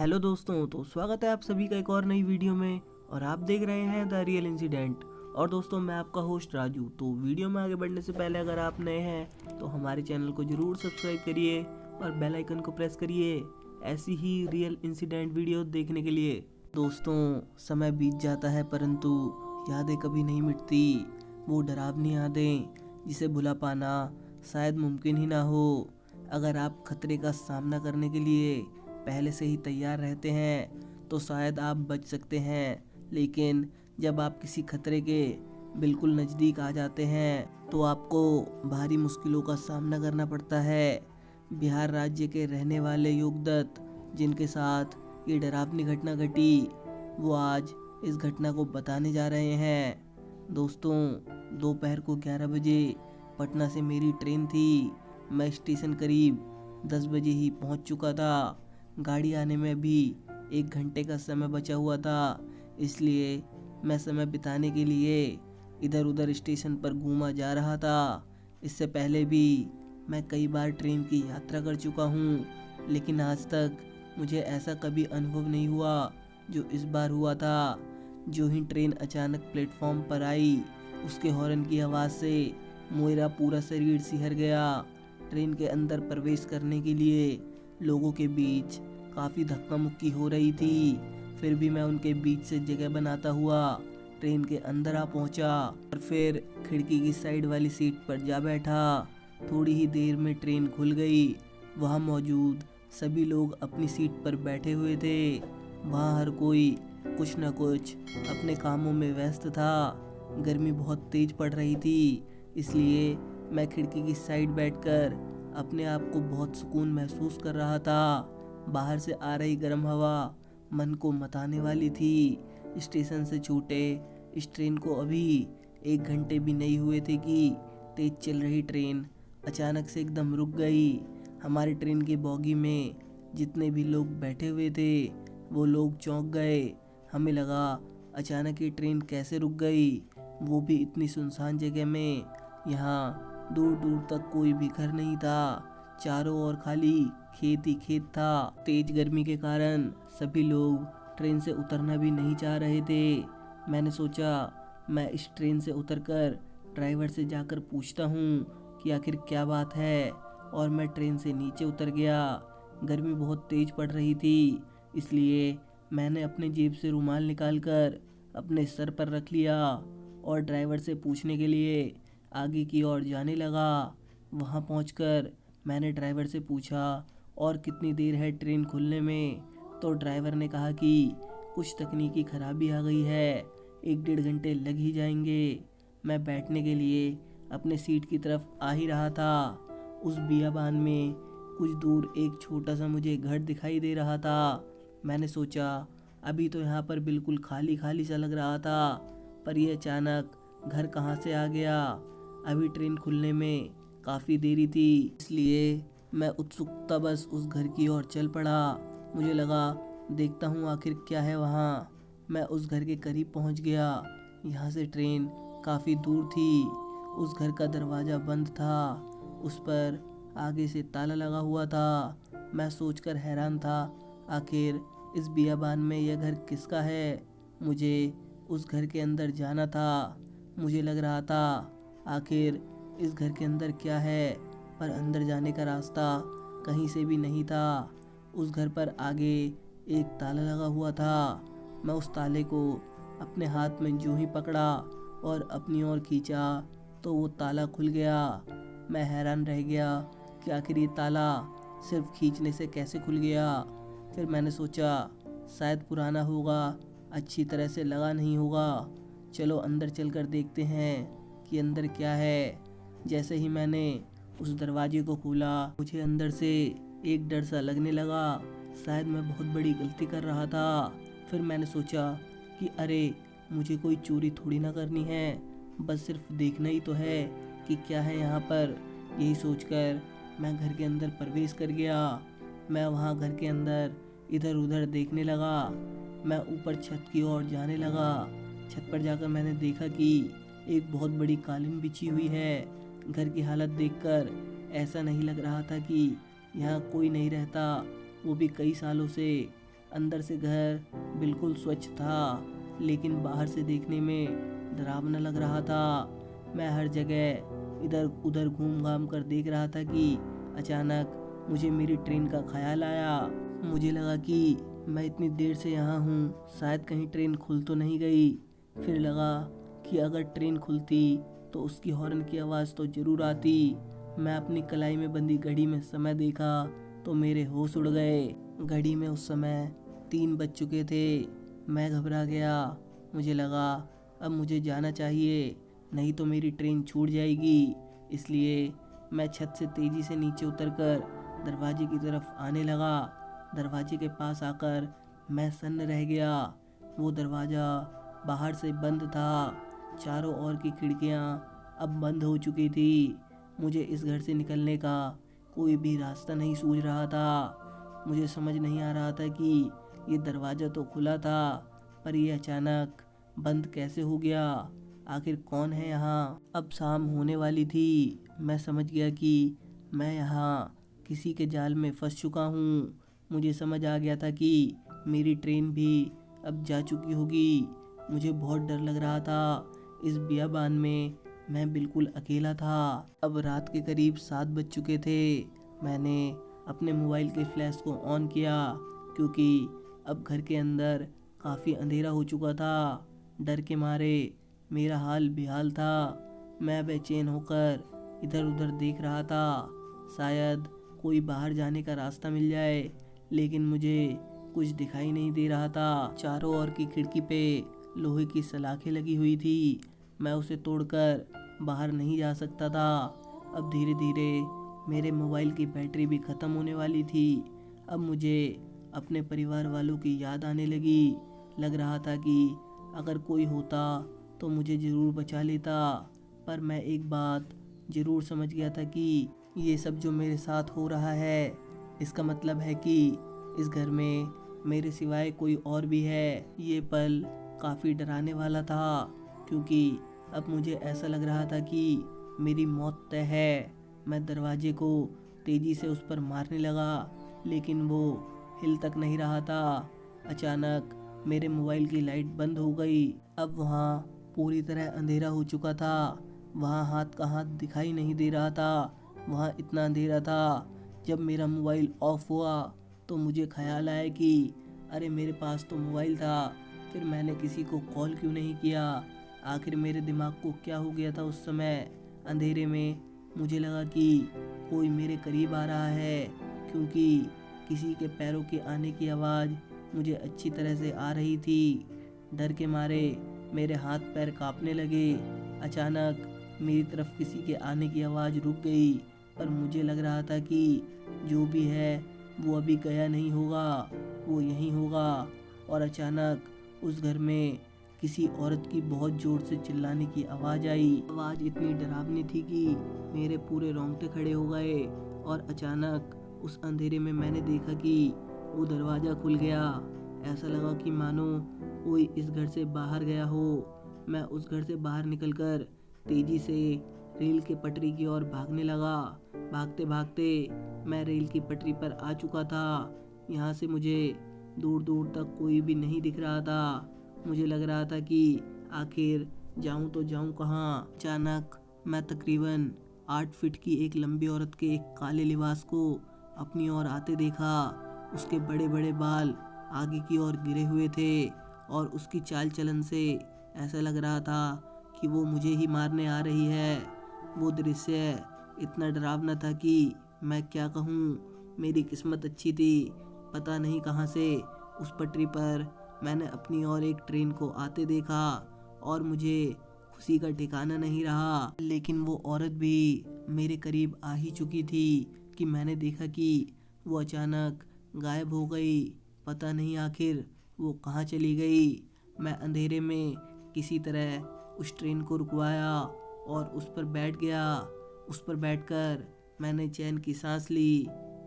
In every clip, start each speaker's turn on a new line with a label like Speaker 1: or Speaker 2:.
Speaker 1: Hello दोस्तों, तो स्वागत है आप सभी का एक और नई वीडियो में। और आप देख रहे हैं द रियल इंसिडेंट। और दोस्तों, मैं आपका होस्ट राजू। तो वीडियो में आगे बढ़ने से पहले अगर आप नए हैं तो हमारे चैनल को जरूर सब्सक्राइब करिए और बेल आइकन को प्रेस करिए ऐसी ही रियल इंसिडेंट वीडियो देखने के लिए। दोस्तों, समय बीत जाता है परंतु यादें कभी नहीं मिटती। वो डरावनी यादें जिसे भुला पाना शायद मुमकिन ही ना हो। अगर आप खतरे का सामना करने के लिए पहले से ही तैयार रहते हैं तो शायद आप बच सकते हैं, लेकिन जब आप किसी खतरे के बिल्कुल नज़दीक आ जाते हैं तो आपको भारी मुश्किलों का सामना करना पड़ता है। बिहार राज्य के रहने वाले योगदत्त, जिनके साथ ये डरावनी घटना घटी, वो आज इस घटना को बताने जा रहे हैं। दोस्तों, दोपहर को 11 बजे पटना से मेरी ट्रेन थी। मैं स्टेशन करीब 10 बजे ही पहुंच चुका था। गाड़ी आने में भी 1 घंटे का समय बचा हुआ था, इसलिए मैं समय बिताने के लिए इधर उधर स्टेशन पर घूमा जा रहा था। इससे पहले भी मैं कई बार ट्रेन की यात्रा कर चुका हूँ, लेकिन आज तक मुझे ऐसा कभी अनुभव नहीं हुआ जो इस बार हुआ था। जो ही ट्रेन अचानक प्लेटफॉर्म पर आई, उसके हॉर्न की आवाज़ से मेरा पूरा शरीर सिहर गया। ट्रेन के अंदर प्रवेश करने के लिए लोगों के बीच काफ़ी धक्का मुक्की हो रही थी, फिर भी मैं उनके बीच से जगह बनाता हुआ ट्रेन के अंदर आ पहुंचा और फिर खिड़की की साइड वाली सीट पर जा बैठा। थोड़ी ही देर में ट्रेन खुल गई। वहाँ मौजूद सभी लोग अपनी सीट पर बैठे हुए थे। वहाँ हर कोई कुछ न कुछ अपने कामों में व्यस्त था। गर्मी बहुत तेज पड़ रही थी, इसलिए मैं खिड़की की साइड बैठकर अपने आप को बहुत सुकून महसूस कर रहा था। बाहर से आ रही गर्म हवा मन को मताने वाली थी। स्टेशन से छूटे इस ट्रेन को अभी 1 घंटे भी नहीं हुए थे कि तेज चल रही ट्रेन अचानक से एकदम रुक गई। हमारी ट्रेन की बोगी में जितने भी लोग बैठे हुए थे वो लोग चौंक गए। हमें लगा अचानक ये ट्रेन कैसे रुक गई, वो भी इतनी सुनसान जगह में। यहाँ दूर दूर तक कोई भी घर नहीं था, चारों ओर खाली खेत ही खेत था। तेज गर्मी के कारण सभी लोग ट्रेन से उतरना भी नहीं चाह रहे थे। मैंने सोचा मैं इस ट्रेन से उतरकर ड्राइवर से जाकर पूछता हूँ कि आखिर क्या बात है, और मैं ट्रेन से नीचे उतर गया। गर्मी बहुत तेज पड़ रही थी, इसलिए मैंने अपने जेब से रुमाल निकालकर अपने सर पर रख लिया और ड्राइवर से पूछने के लिए आगे की ओर जाने लगा। वहाँ पहुँचकर मैंने ड्राइवर से पूछा और कितनी देर है ट्रेन खुलने में, तो ड्राइवर ने कहा कि कुछ तकनीकी खराबी आ गई है, 1-1.5 घंटे लग ही जाएंगे। मैं बैठने के लिए अपने सीट की तरफ आ ही रहा था। उस बियाबान में कुछ दूर एक छोटा सा मुझे घर दिखाई दे रहा था। मैंने सोचा अभी तो यहाँ पर बिल्कुल खाली खाली सा लग रहा था, पर यह अचानक घर कहाँ से आ गया। अभी ट्रेन खुलने में काफ़ी देरी थी, इसलिए मैं उत्सुकता बस उस घर की ओर चल पड़ा। मुझे लगा देखता हूँ आखिर क्या है वहाँ। मैं उस घर के करीब पहुँच गया। यहाँ से ट्रेन काफ़ी दूर थी। उस घर का दरवाज़ा बंद था, उस पर आगे से ताला लगा हुआ था। मैं सोचकर हैरान था आखिर इस बियाबान में यह घर किसका है। मुझे उस घर के अंदर जाना था। मुझे लग रहा था आखिर इस घर के अंदर क्या है, पर अंदर जाने का रास्ता कहीं से भी नहीं था। उस घर पर आगे एक ताला लगा हुआ था। मैं उस ताले को अपने हाथ में जो ही पकड़ा और अपनी ओर खींचा तो वो ताला खुल गया। मैं हैरान रह गया कि आखिर ये ताला सिर्फ खींचने से कैसे खुल गया। फिर मैंने सोचा शायद पुराना होगा, अच्छी तरह से लगा नहीं होगा। चलो अंदर चलकर देखते हैं कि अंदर क्या है। जैसे ही मैंने उस दरवाजे को खोला, मुझे अंदर से एक डर सा लगने लगा, शायद मैं बहुत बड़ी गलती कर रहा था। फिर मैंने सोचा कि अरे, मुझे कोई चोरी थोड़ी ना करनी है, बस सिर्फ देखना ही तो है कि क्या है यहाँ पर। यही सोचकर मैं घर के अंदर प्रवेश कर गया। मैं वहाँ घर के अंदर इधर उधर देखने लगा। मैं ऊपर छत की ओर जाने लगा। छत पर जाकर मैंने देखा कि एक बहुत बड़ी कालीन बिछी हुई है। घर की हालत देखकर ऐसा नहीं लग रहा था कि यहाँ कोई नहीं रहता, वो भी कई सालों से। अंदर से घर बिल्कुल स्वच्छ था, लेकिन बाहर से देखने में डरावना लग रहा था। मैं हर जगह इधर उधर घूम घाम कर देख रहा था कि अचानक मुझे मेरी ट्रेन का ख्याल आया। मुझे लगा कि मैं इतनी देर से यहाँ हूँ, शायद कहीं ट्रेन खुल तो नहीं गई। फिर लगा कि अगर ट्रेन खुलती तो उसकी हॉर्न की आवाज़ तो ज़रूर आती। मैं अपनी कलाई में बंधी घड़ी में समय देखा तो मेरे होश उड़ गए। घड़ी में उस समय 3 बज चुके थे। मैं घबरा गया। मुझे लगा अब मुझे जाना चाहिए, नहीं तो मेरी ट्रेन छूट जाएगी। इसलिए मैं छत से तेज़ी से नीचे उतरकर दरवाजे की तरफ आने लगा। दरवाजे के पास आकर मैं सन्न रह गया। वो दरवाज़ा बाहर से बंद था। चारों ओर की खिड़कियां अब बंद हो चुकी थी। मुझे इस घर से निकलने का कोई भी रास्ता नहीं सूझ रहा था। मुझे समझ नहीं आ रहा था कि ये दरवाज़ा तो खुला था, पर ये अचानक बंद कैसे हो गया। आखिर कौन है यहाँ? अब शाम होने वाली थी। मैं समझ गया कि मैं यहाँ किसी के जाल में फंस चुका हूँ। मुझे समझ आ गया था कि मेरी ट्रेन भी अब जा चुकी होगी। मुझे बहुत डर लग रहा था। इस बियाबान में मैं बिल्कुल अकेला था। अब रात के करीब 7 बज चुके थे। मैंने अपने मोबाइल के फ्लैश को ऑन किया, क्योंकि अब घर के अंदर काफ़ी अंधेरा हो चुका था। डर के मारे मेरा हाल बेहाल था। मैं बेचैन होकर इधर उधर देख रहा था, शायद कोई बाहर जाने का रास्ता मिल जाए, लेकिन मुझे कुछ दिखाई नहीं दे रहा था। चारों ओर की खिड़की पे लोहे की सलाखें लगी हुई थी। मैं उसे तोड़कर बाहर नहीं जा सकता था। अब धीरे धीरे मेरे मोबाइल की बैटरी भी ख़त्म होने वाली थी। अब मुझे अपने परिवार वालों की याद आने लगी। लग रहा था कि अगर कोई होता तो मुझे ज़रूर बचा लेता। पर मैं एक बात ज़रूर समझ गया था कि ये सब जो मेरे साथ हो रहा है, इसका मतलब है कि इस घर में मेरे सिवाय कोई और भी है। ये पल काफ़ी डराने वाला था, क्योंकि अब मुझे ऐसा लग रहा था कि मेरी मौत तय है। मैं दरवाजे को तेज़ी से उस पर मारने लगा, लेकिन वो हिल तक नहीं रहा था। अचानक मेरे मोबाइल की लाइट बंद हो गई। अब वहाँ पूरी तरह अंधेरा हो चुका था। वहाँ हाथ का हाथ दिखाई नहीं दे रहा था। वहाँ इतना अंधेरा था। जब मेरा मोबाइल ऑफ हुआ तो मुझे ख्याल आया कि अरे मेरे पास तो मोबाइल था, फिर मैंने किसी को कॉल क्यों नहीं किया। आखिर मेरे दिमाग को क्या हो गया था उस समय। अंधेरे में मुझे लगा कि कोई मेरे करीब आ रहा है, क्योंकि किसी के पैरों के आने की आवाज़ मुझे अच्छी तरह से आ रही थी। डर के मारे मेरे हाथ पैर कांपने लगे। अचानक मेरी तरफ किसी के आने की आवाज़ रुक गई, पर मुझे लग रहा था कि जो भी है वो अभी गया नहीं होगा, वो यहीं होगा। और अचानक उस घर में किसी औरत की बहुत ज़ोर से चिल्लाने की आवाज़ आई। आवाज़ इतनी डरावनी थी कि मेरे पूरे रोंगटे खड़े हो गए। और अचानक उस अंधेरे में मैंने देखा कि वो दरवाज़ा खुल गया। ऐसा लगा कि मानो कोई इस घर से बाहर गया हो। मैं उस घर से बाहर निकलकर तेज़ी से रेल के पटरी की ओर भागने लगा। भागते भागते मैं रेल की पटरी पर आ चुका था। यहाँ से मुझे दूर दूर तक कोई भी नहीं दिख रहा था। मुझे लग रहा था कि आखिर जाऊँ तो जाऊँ कहाँ। अचानक मैं तकरीबन 8 फीट की एक लंबी औरत के एक काले लिबास को अपनी ओर आते देखा। उसके बड़े बड़े बाल आगे की ओर गिरे हुए थे, और उसकी चाल चलन से ऐसा लग रहा था कि वो मुझे ही मारने आ रही है। वो दृश्य इतना डरावना था कि मैं क्या कहूँ। मेरी किस्मत अच्छी थी। पता नहीं कहाँ से उस पटरी पर मैंने अपनी और एक ट्रेन को आते देखा, और मुझे खुशी का ठिकाना नहीं रहा। लेकिन वो औरत भी मेरे करीब आ ही चुकी थी कि मैंने देखा कि वो अचानक गायब हो गई। पता नहीं आखिर वो कहाँ चली गई। मैं अंधेरे में किसी तरह उस ट्रेन को रुकवाया और उस पर बैठ गया। उस पर बैठकर मैंने चैन की सांस ली।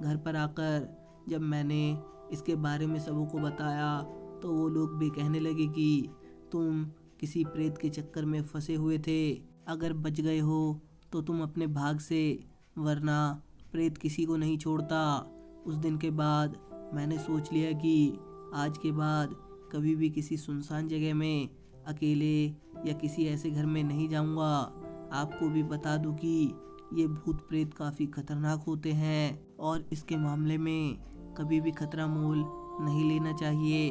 Speaker 1: घर पर आकर जब मैंने इसके बारे में सबों को बताया तो वो लोग भी कहने लगे कि तुम किसी प्रेत के चक्कर में फंसे हुए थे। अगर बच गए हो तो तुम अपने भाग से, वरना प्रेत किसी को नहीं छोड़ता। उस दिन के बाद मैंने सोच लिया कि आज के बाद कभी भी किसी सुनसान जगह में अकेले या किसी ऐसे घर में नहीं जाऊंगा। आपको भी बता दूं कि ये भूत प्रेत काफ़ी खतरनाक होते हैं और इसके मामले में कभी भी खतरा मोल नहीं लेना चाहिए।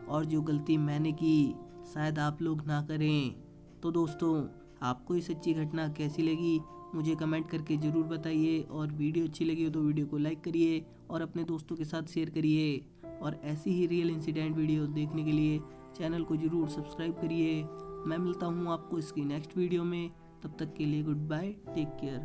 Speaker 1: और जो गलती मैंने की शायद आप लोग ना करें। तो दोस्तों, आपको ये सच्ची घटना कैसी लगी मुझे कमेंट करके ज़रूर बताइए। और वीडियो अच्छी लगी हो तो वीडियो को लाइक करिए और अपने दोस्तों के साथ शेयर करिए। और ऐसी ही रियल इंसिडेंट वीडियो देखने के लिए चैनल को ज़रूर सब्सक्राइब करिए। मैं मिलता हूँ आपको इसकी नेक्स्ट वीडियो में। तब तक के लिए गुड बाय, टेक केयर।